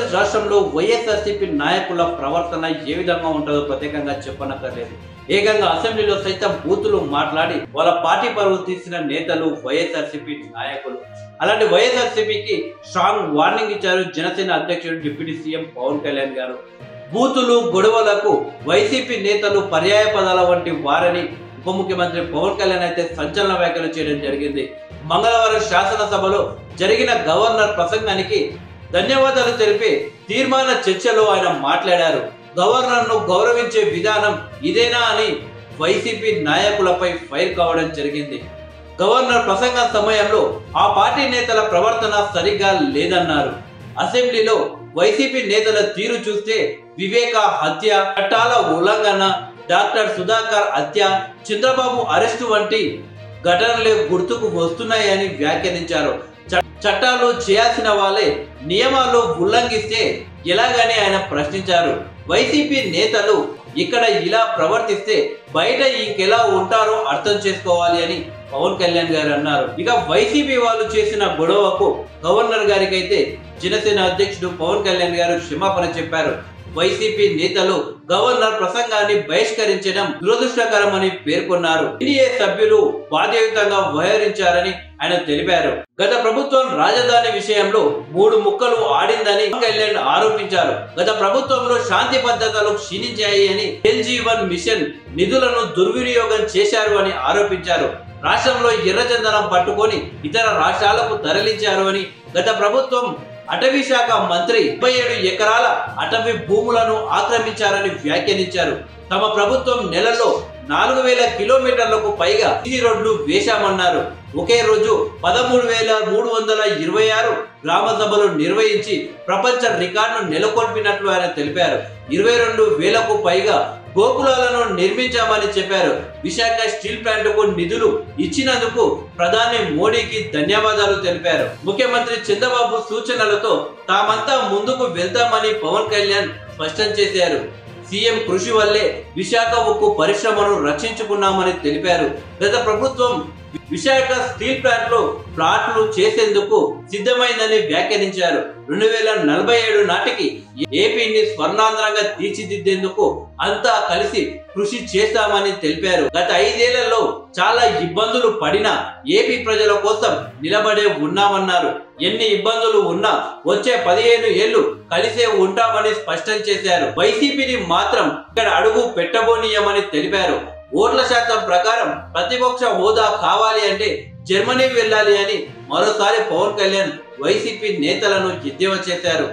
ఆంధ్రప్రదేశ్ రాష్ట్రంలో వైఎస్ఆర్సీపీ నాయకుల ప్రవర్తన ఏ విధంగా ఉంటుందో ప్రత్యేకంగా చెప్పనక్కర్లేదు. ఏకంగా అసెంబ్లీలో సైతం బూతులు మాట్లాడి వాళ్ళ పార్టీ పరువు తీసిన నేతలు వైఎస్ఆర్సీపీ నాయకులు. అలాంటి వైఎస్ఆర్సీపీకి స్ట్రాంగ్ వార్నింగ్ ఇచ్చారు జనసేన అధ్యక్షుడు డిప్యూటీ సీఎం పవన్ కళ్యాణ్ గారు. బూతులు గొడవలకు వైసీపీ నేతలు పర్యాయ పదాల వంటి వారని ఉప ముఖ్యమంత్రి పవన్ కళ్యాణ్ అయితే సంచలన వ్యాఖ్యలు చేయడం జరిగింది. మంగళవారం శాసనసభలో జరిగిన గవర్నర్ ప్రసంగానికి ధన్యవాదాలు తెలిపి తీర్మాన చర్చలో ఆయన మాట్లాడారు. గవర్నర్ను గౌరవించే విధానం ఇదేనా అని వైసీపీ నాయకులపై ఫైర్ కావడం జరిగింది. గవర్నర్ ప్రసంగ సమయంలో ఆ పార్టీ నేతల ప్రవర్తన సరిగ్గా లేదన్నారు. అసెంబ్లీలో వైసీపీ నేతల తీరు చూస్తే వివేక హత్య, చట్టాల ఉల్లంఘన, డాక్టర్ సుధాకర్ హత్య, చంద్రబాబు అరెస్టు వంటి ఘటనలే గుర్తుకు వస్తున్నాయని వ్యాఖ్యానించారు. చట్టాలు చేయాల్సిన వాళ్ళే నియమాలు ఉల్లంఘిస్తే ఎలాగని ఆయన ప్రశ్నించారు. వైసీపీ నేతలు ఇక్కడ ఇలా ప్రవర్తిస్తే బయట ఇంకెలా ఉంటారో అర్థం చేసుకోవాలి అని పవన్ కళ్యాణ్ గారు అన్నారు. ఇక వైసీపీ వాళ్ళు చేసిన గొడవకు గవర్నర్ గారికి అయితే జనసేన అధ్యక్షుడు పవన్ కళ్యాణ్ గారు క్షమాపణ చెప్పారు. వైసీపీ నేతలు గవర్నర్ ప్రసంగాన్ని బహిష్కరించడం దురదృష్టకరమని పేర్కొన్నారు. ఎన్డీఏ సభ్యులు బాధ్యయుతంగా వ్యవహరించారని ఆయన తెలిపారు. గత ప్రభుత్వం రాజధాని విషయంలో 3 ముక్కలు ఆడిందని కళ్యాణ్ ఆరోపించారు. గత ప్రభుత్వంలో శాంతి భద్రతలు క్షీణించాయి అని జల్ జీవన్ మిషన్ నిధులను దుర్వినియోగం చేశారు అని ఆరోపించారు. రాష్ట్రంలో ఎర్రచందనం పట్టుకొని ఇతర రాష్ట్రాలకు తరలించారు అని, గత ప్రభుత్వం అటవీ శాఖ మంత్రి 37 ఎకరాల అటవీ భూములను ఆక్రమించారని వ్యాఖ్యానించారు. తమ ప్రభుత్వం నెలలో 4000 కిలోమీటర్లకు పైగా సీసీ రోడ్లు వేశామన్నారు. ఒకే రోజు 13,326 గ్రామ సభలు నిర్వహించి ప్రపంచ రికార్డును నెలకొల్పినట్లు ఆయన తెలిపారు. 22,000కు పైగా గోకులాలను నిర్మించామని చెప్పారు. విశాఖ స్టీల్ ప్లాంట్కు నిధులు ఇచ్చినందుకు ప్రధాని మోడీకి ధన్యవాదాలు తెలిపారు. ముఖ్యమంత్రి చంద్రబాబు సూచనలతో తామంతా ముందుకు వెళ్తామని పవన్ కళ్యాణ్ స్పష్టం చేశారు. సీఎం కృషి వల్లే విశాఖ ఉక్కు పరిశ్రమను రక్షించుకున్నామని తెలిపారు. గత ప్రభుత్వం విశాఖ స్టీల్ ప్లాంట్ లో ప్లాట్లు చేసేందుకు సిద్ధమైందని వ్యాఖ్యానించారు. 2047 నాటికి ఏపీని స్వర్ణాంధ్రంగా తీర్చిదిద్దేందుకు అంతా కలిసి కృషి చేస్తామని తెలిపారు. గత 5 ఏళ్లలో చాలా ఇబ్బందులు పడినా ఏపీ ప్రజల కోసం నిలబడే ఉన్నామన్నారు. ఎన్ని ఇబ్బందులు ఉన్నా వచ్చే 15 ఏళ్లు కలిసే ఉంటామని స్పష్టం చేశారు. వైసీపీని మాత్రం ఇక్కడ అడుగు పెట్టబోనీయమని తెలిపారు. ఓట్ల శాతం ప్రకారం ప్రతిపక్ష హోదా కావాలి అంటే జర్మనీ వెళ్ళాలి అని మరోసారి పవన్ కళ్యాణ్ వైసీపీ నేతలను ఎద్దేవా చేశారు.